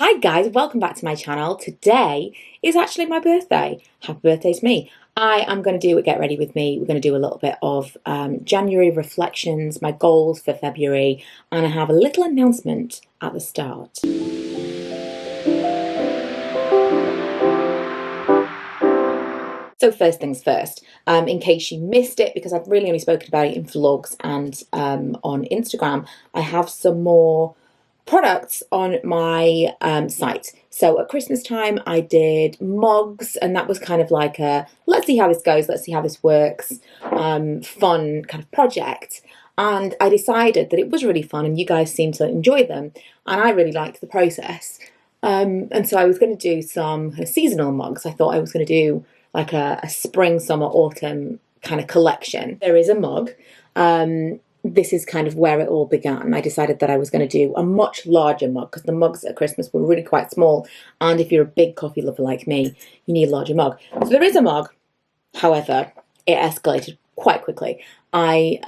Hi guys, welcome back to my channel. Today is actually my birthday. Happy birthday to me. I am going to do a get ready with me. We're going to do a little bit of January reflections, my goals for February, and I have a little announcement at the start. So first things first, in case you missed it, because I've really only spoken about it in vlogs and on Instagram, I have some more products on my site. So at Christmas time I did mugs, and that was kind of like a let's see how this goes, let's see how this works, fun kind of project. And I decided that it was really fun and you guys seemed to enjoy them and I really liked the process. And so I was going to do some kind of seasonal mugs. I thought I was going to do like a spring, summer, autumn kind of collection. There is a mug. This is kind of where it all began. I decided that I was going to do a much larger mug because the mugs at Christmas were really quite small. And if you're a big coffee lover like me, you need a larger mug. So there is a mug. However, it escalated quite quickly. I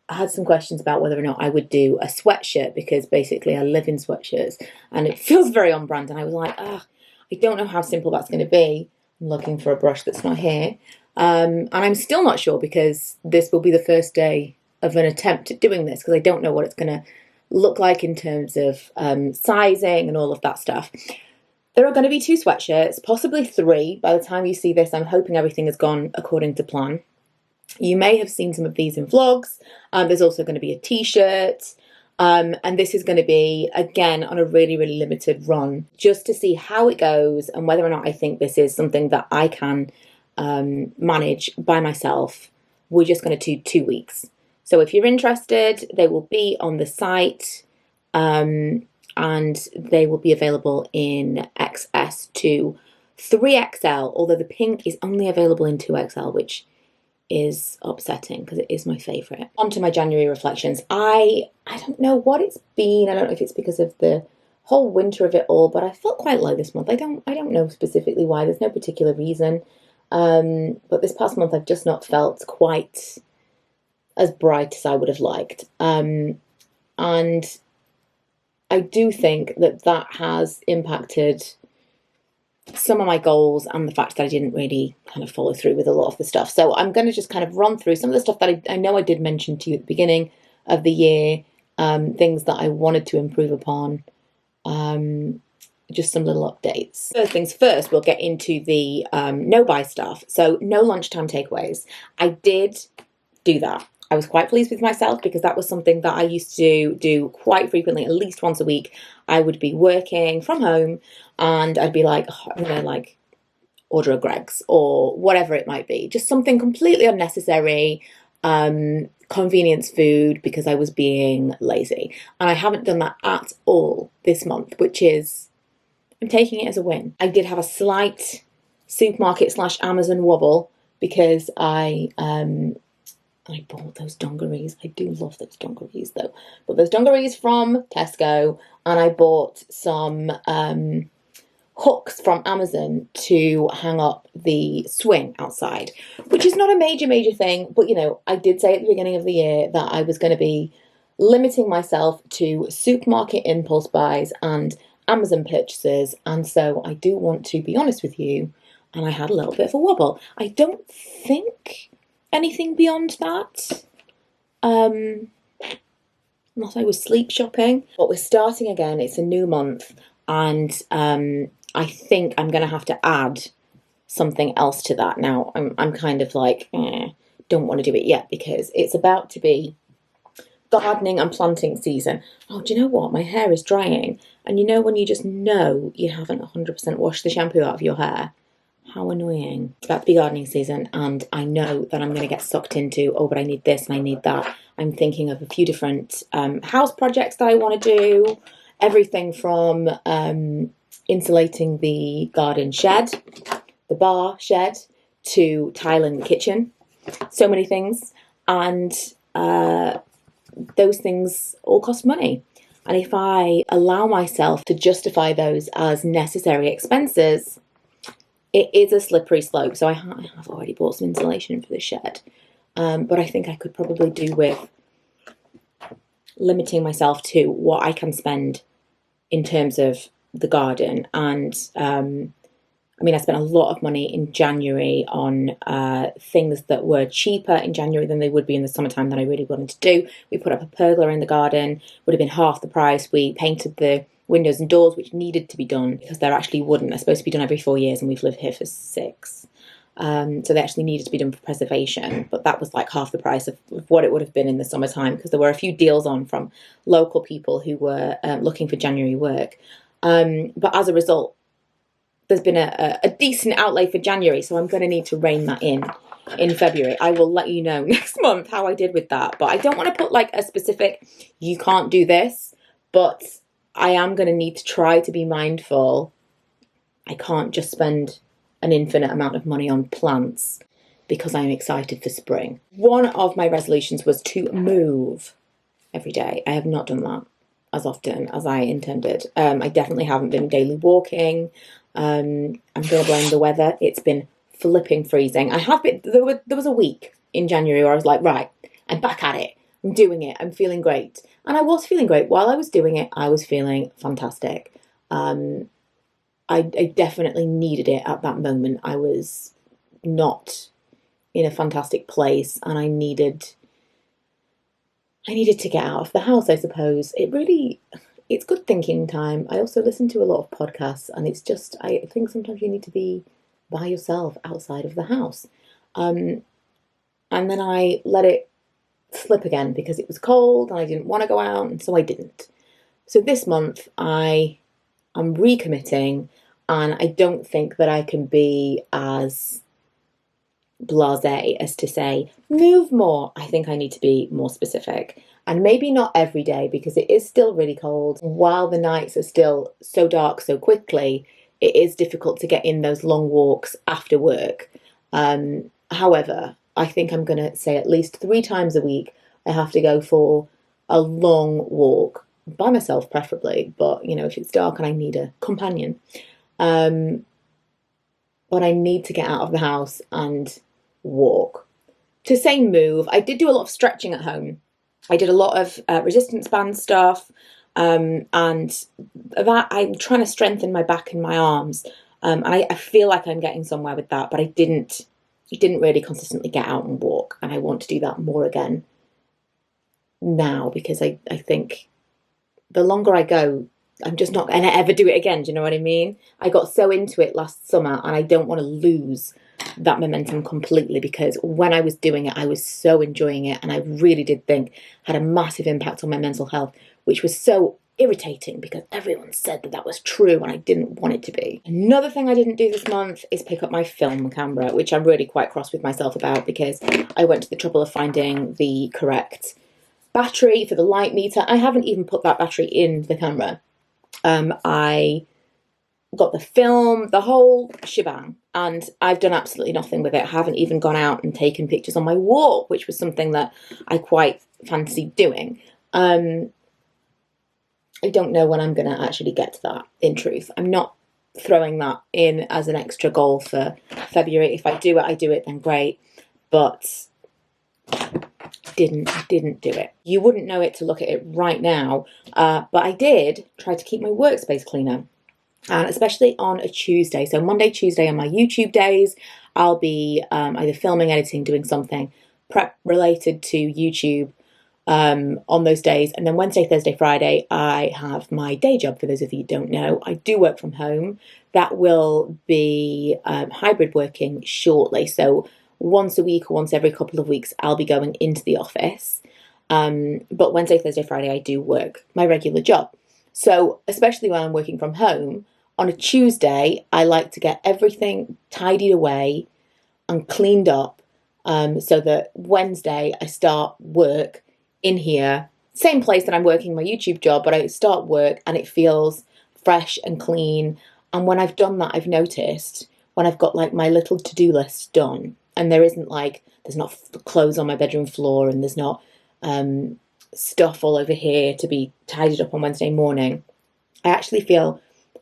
had some questions about whether or not I would do a sweatshirt because basically I live in sweatshirts and it feels very on brand. And I was like, I don't know how simple that's going to be. I'm looking for a brush that's not here. And I'm still not sure because this will be the first day of an attempt at doing this because I don't know what it's going to look like in terms of sizing and all of that stuff. There are going to be 2 sweatshirts, possibly 3. By the time you see this, I'm hoping everything has gone according to plan. You may have seen some of these in vlogs. There's also going to be a t-shirt. And this is going to be, again, on a really, really limited run, just to see how it goes and whether or not I think this is something that I can manage by myself. We're just going to do 2 weeks. So if you're interested, they will be on the site and they will be available in XS to 3XL, although the pink is only available in 2XL, which is upsetting because it is my favourite. On to my January reflections. I don't know what it's been. I don't know if it's because of the whole winter of it all, but I felt quite low this month. I don't know specifically why. There's no particular reason. But this past month I've just not felt quite as bright as I would have liked. And I do think that has impacted some of my goals and the fact that I didn't really kind of follow through with a lot of the stuff. So I'm going to just kind of run through some of the stuff that I know I did mention to you at the beginning of the year, things that I wanted to improve upon, just some little updates. First things first, we'll get into the NoBuy stuff. So no lunchtime takeaways. I did do that. I was quite pleased with myself because that was something that I used to do quite frequently, at least once a week. I would be working from home and I'd be like, I'm going to like order a Greggs or whatever it might be. Just something completely unnecessary, convenience food because I was being lazy. And I haven't done that at all this month, which is, I'm taking it as a win. I did have a slight supermarket / Amazon wobble because I bought those dungarees. I do love those dungarees though. But those dungarees from Tesco, and I bought some hooks from Amazon to hang up the swing outside, which is not a major thing. But you know, I did say at the beginning of the year that I was going to be limiting myself to supermarket impulse buys and Amazon purchases. And so I do want to be honest with you, and I had a little bit of a wobble. I don't think anything beyond that, unless I was sleep shopping. But we're starting again, it's a new month, and I think I'm going to have to add something else to that. Now, I'm kind of like, don't want to do it yet because it's about to be gardening and planting season. Oh, do you know what? My hair is drying, and you know when you just know you haven't 100% washed the shampoo out of your hair? How annoying. It's about to be gardening season and I know that I'm going to get sucked into, oh, but I need this and I need that. I'm thinking of a few different house projects that I want to do. Everything from insulating the garden shed, the bar shed, to tiling the kitchen. So many things. And those things all cost money. And if I allow myself to justify those as necessary expenses, it is a slippery slope. So I have already bought some insulation for the shed. But I think I could probably do with limiting myself to what I can spend in terms of the garden, and I mean, I spent a lot of money in January on things that were cheaper in January than they would be in the summertime that I really wanted to do. We put up a pergola in the garden, would have been half the price. We painted the windows and doors, which needed to be done because they're actually wooden. They're supposed to be done every 4 years, and we've lived here for 6. So they actually needed to be done for preservation, but that was like half the price of what it would have been in the summertime, because there were a few deals on from local people who were looking for January work. But as a result, there's been a decent outlay for January, so I'm going to need to rein that in February. I will let you know next month how I did with that, but I don't want to put like a specific, you can't do this, but I am going to need to try to be mindful. I can't just spend an infinite amount of money on plants because I'm excited for spring. One of my resolutions was to move every day. I have not done that as often as I intended. I definitely haven't been daily walking. I'm going to blame the weather. It's been flipping freezing. I have been, there was a week in January where I was like, right, I'm back at it. I'm doing it. I'm feeling great. And I was feeling great. While I was doing it, I was feeling fantastic. I definitely needed it at that moment. I was not in a fantastic place, and I needed to get out of the house, I suppose. It's good thinking time. I also listen to a lot of podcasts, and it's just, I think sometimes you need to be by yourself outside of the house. And then I let it slip again because it was cold and I didn't want to go out, and so I didn't. So this month I'm recommitting, and I don't think that I can be as blasé as to say, move more. I think I need to be more specific. And maybe not every day, because it is still really cold. While the nights are still so dark so quickly, it is difficult to get in those long walks after work. However, I think I'm going to say at least 3 times a week I have to go for a long walk, by myself preferably, but you know, if it's dark and I need a companion. But I need to get out of the house and walk. To say move, I did do a lot of stretching at home. I did a lot of resistance band stuff, and that I'm trying to strengthen my back and my arms, and I feel like I'm getting somewhere with that, but I didn't really consistently get out and walk, and I want to do that more again now, because I think the longer I go, I'm just not going to ever do it again. Do you know what I mean? I got so into it last summer, and I don't want to lose that momentum completely, because when I was doing it, I was so enjoying it, and I really did think had a massive impact on my mental health, which was so irritating because everyone said that was true and I didn't want it to be. Another thing I didn't do this month is pick up my film camera, which I'm really quite cross with myself about, because I went to the trouble of finding the correct battery for the light meter. I haven't even put that battery in the camera. I got the film, the whole shebang, and I've done absolutely nothing with it. I haven't even gone out and taken pictures on my walk, which was something that I quite fancied doing. I don't know when I'm going to actually get to that, in truth. I'm not throwing that in as an extra goal for February. If I do it, then great. But didn't do it. You wouldn't know it to look at it right now, but I did try to keep my workspace cleaner, and especially on a Tuesday. So Monday, Tuesday are my YouTube days. I'll be either filming, editing, doing something prep related to YouTube on those days. And then Wednesday, Thursday, Friday, I have my day job. For those of you who don't know, I do work from home. That will be hybrid working shortly. So once a week or once every couple of weeks, I'll be going into the office. But Wednesday, Thursday, Friday, I do work my regular job. So especially when I'm working from home, on a Tuesday, I like to get everything tidied away and cleaned up, so that Wednesday I start work in here, same place that I'm working my YouTube job, but I start work and it feels fresh and clean. And when I've done that, I've noticed when I've got like my little to-do list done, and there isn't like, there's not clothes on my bedroom floor, and there's not stuff all over here to be tidied up on Wednesday morning, I actually feel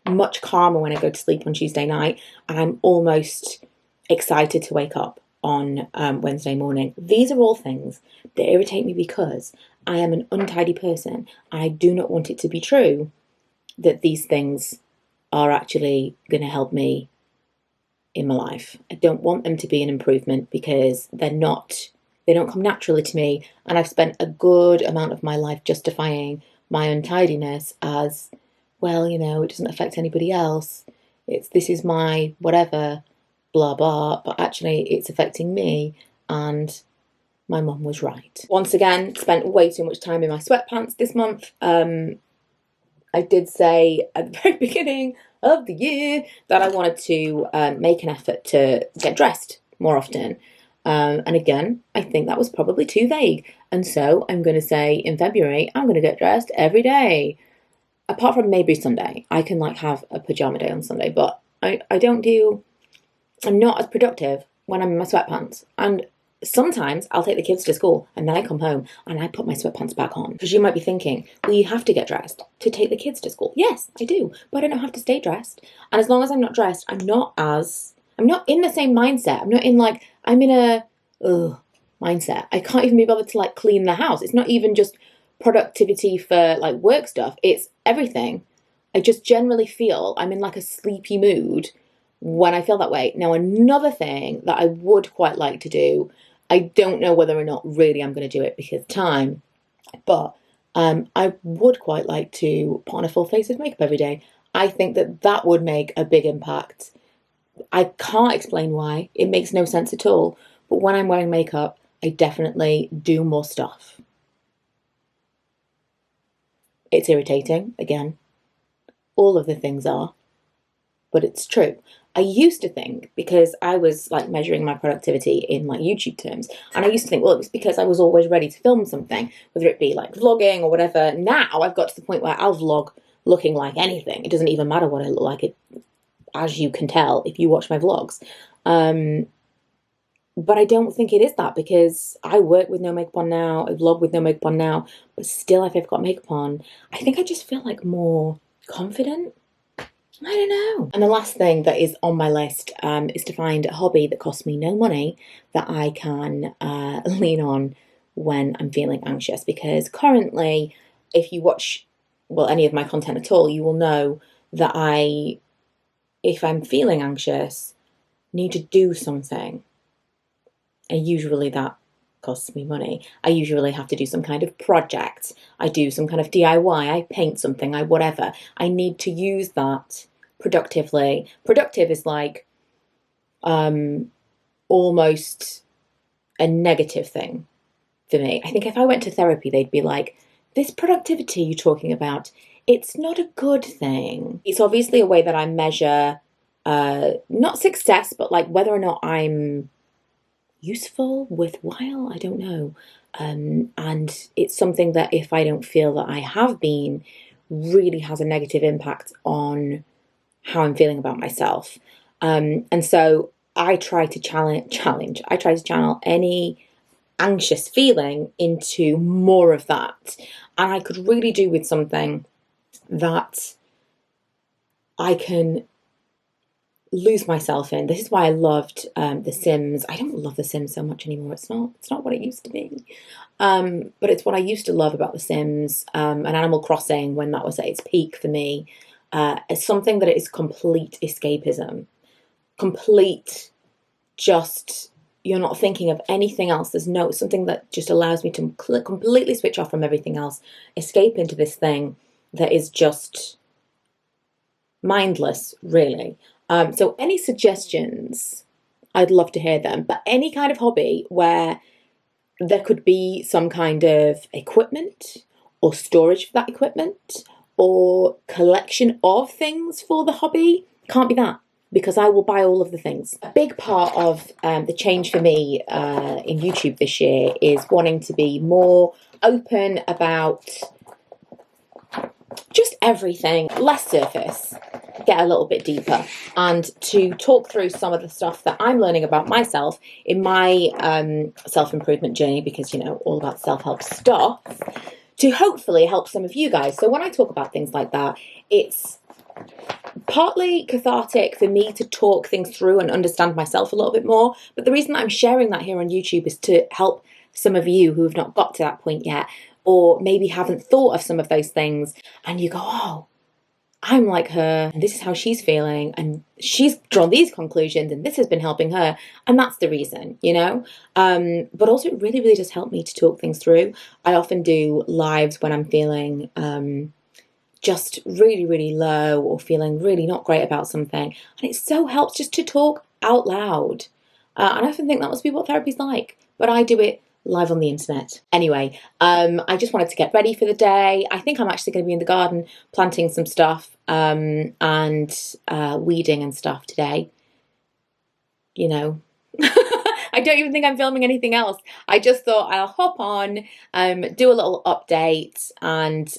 much calmer when I go to sleep on Tuesday night, and I'm almost excited to wake up on Wednesday morning. These are all things that irritate me because I am an untidy person. I do not want it to be true that these things are actually going to help me in my life. I don't want them to be an improvement because they don't come naturally to me, and I've spent a good amount of my life justifying my untidiness as, well, you know, it doesn't affect anybody else. This is my whatever, blah blah, but actually it's affecting me, and my mum was right. Once again, spent way too much time in my sweatpants this month. I did say at the very beginning of the year that I wanted to make an effort to get dressed more often. And again, I think that was probably too vague. And so I'm going to say in February, I'm going to get dressed every day. Apart from maybe Sunday. I can like have a pajama day on Sunday, but I'm not as productive when I'm in my sweatpants. And sometimes I'll take the kids to school and then I come home and I put my sweatpants back on. Because you might be thinking, well, you have to get dressed to take the kids to school. Yes, I do, but I don't have to stay dressed. And as long as I'm not dressed, I'm not in the same mindset. I'm in a mindset. I can't even be bothered to like clean the house. It's not even just productivity for like work stuff. It's everything. I just generally feel I'm in like a sleepy mood when I feel that way. Now, another thing that I would quite like to do, I don't know whether or not really I'm going to do it because of time, but I would quite like to put on a full face of makeup every day. I think that would make a big impact. I can't explain why. It makes no sense at all. But when I'm wearing makeup, I definitely do more stuff. It's irritating, again. All of the things are, but it's true. I used to think, because I was like measuring my productivity in like YouTube terms, and I used to think, well, it was because I was always ready to film something, whether it be like vlogging or whatever. Now I've got to the point where I'll vlog looking like anything. It doesn't even matter what I look like, as you can tell if you watch my vlogs. But I don't think it is that, because I work with no makeup on now, I vlog with no makeup on now, but still if I've got makeup on, I think I just feel like more confident. I don't know. And the last thing that is on my list is to find a hobby that costs me no money that I can lean on when I'm feeling anxious. Because currently, if you watch, well, any of my content at all, you will know that if I'm feeling anxious, need to do something. And usually that costs me money. I usually have to do some kind of project. I do some kind of DIY. I paint something. whatever. I need to use that productively. Productive is like almost a negative thing for me. I think if I went to therapy, they'd be like, this productivity you're talking about, it's not a good thing. It's obviously a way that I measure not success, but like whether or not I'm useful, worthwhile, I don't know. And it's something that if I don't feel that I have been, really has a negative impact on how I'm feeling about myself. And so I try to challenge. I try to channel any anxious feeling into more of that. And I could really do with something that I can lose myself in. This is why I loved The Sims. I don't love The Sims so much anymore. It's not what it used to be. But it's what I used to love about The Sims and Animal Crossing when that was at its peak for me. It's something that is complete escapism. Complete, just, you're not thinking of anything else. It's something that just allows me to completely switch off from everything else, escape into this thing that is just mindless, really. So any suggestions, I'd love to hear them. But any kind of hobby where there could be some kind of equipment or storage for that equipment or collection of things for the hobby, can't be that, because I will buy all of the things. A big part of the change for me in YouTube this year is wanting to be more open about just everything, less surface, get a little bit deeper, and to talk through some of the stuff that I'm learning about myself in my self-improvement journey, because, you know, all about self-help stuff, to hopefully help some of you guys. So when I talk about things like that, it's partly cathartic for me to talk things through and understand myself a little bit more. But the reason that I'm sharing that here on YouTube is to help some of you who have not got to that point yet, or maybe haven't thought of some of those things, and you go, oh, I'm like her, and this is how she's feeling, and she's drawn these conclusions, and this has been helping her, and that's the reason, you know? But also it really, really does help me to talk things through. I often do lives when I'm feeling just really, really low or feeling really not great about something, and it so helps just to talk out loud. And I often think that must be what therapy's like, but I do it live on the internet. Anyway, I just wanted to get ready for the day. I think I'm actually going to be in the garden planting some stuff and weeding and stuff today. You know, I don't even think I'm filming anything else. I just thought I'll hop on, do a little update and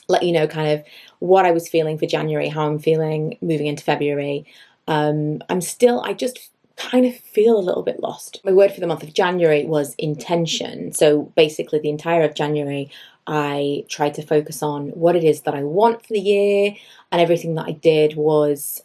let you know kind of what I was feeling for January, how I'm feeling moving into February. I just kind of feel a little bit lost. My word for the month of January was intention. So basically the entire of January, I tried to focus on what it is that I want for the year, and everything that I did was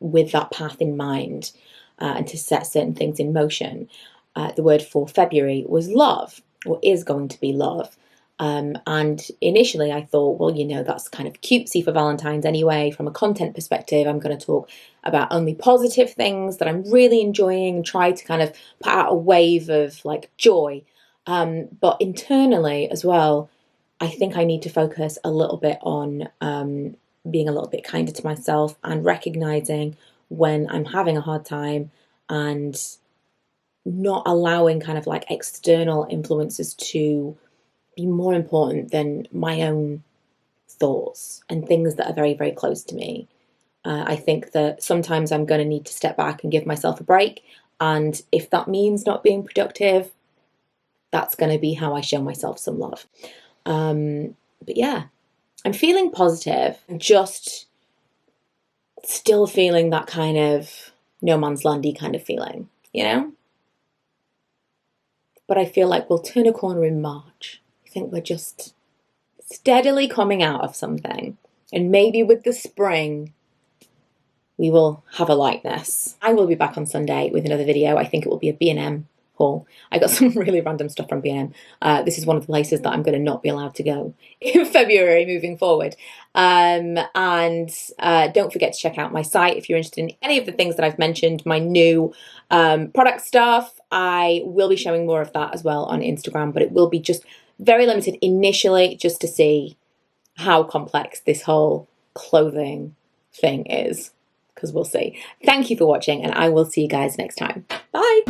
with that path in mind and to set certain things in motion. The word for February was love, or is going to be love. And initially I thought, well, you know, that's kind of cutesy for Valentine's anyway. From a content perspective, I'm going to talk about only positive things that I'm really enjoying and try to kind of put out a wave of like joy. But internally as well, I think I need to focus a little bit on being a little bit kinder to myself and recognizing when I'm having a hard time and not allowing kind of like external influences to be more important than my own thoughts and things that are very, very close to me. I think that sometimes I'm going to need to step back and give myself a break. And if that means not being productive, that's going to be how I show myself some love. But yeah, I'm feeling positive. I'm just still feeling that kind of no man's landy kind of feeling, you know? But I feel like we'll turn a corner in March. I think we're just steadily coming out of something. And maybe with the spring, we will have a lightness. I will be back on Sunday with another video. I think it will be a B&M haul. I got some really random stuff from B&M. This is one of the places that I'm going to not be allowed to go in February moving forward. And don't forget to check out my site if you're interested in any of the things that I've mentioned, my new product stuff. I will be showing more of that as well on Instagram, but it will be just very limited initially, just to see how complex this whole clothing thing is, because we'll see. Thank you for watching, and I will see you guys next time. Bye!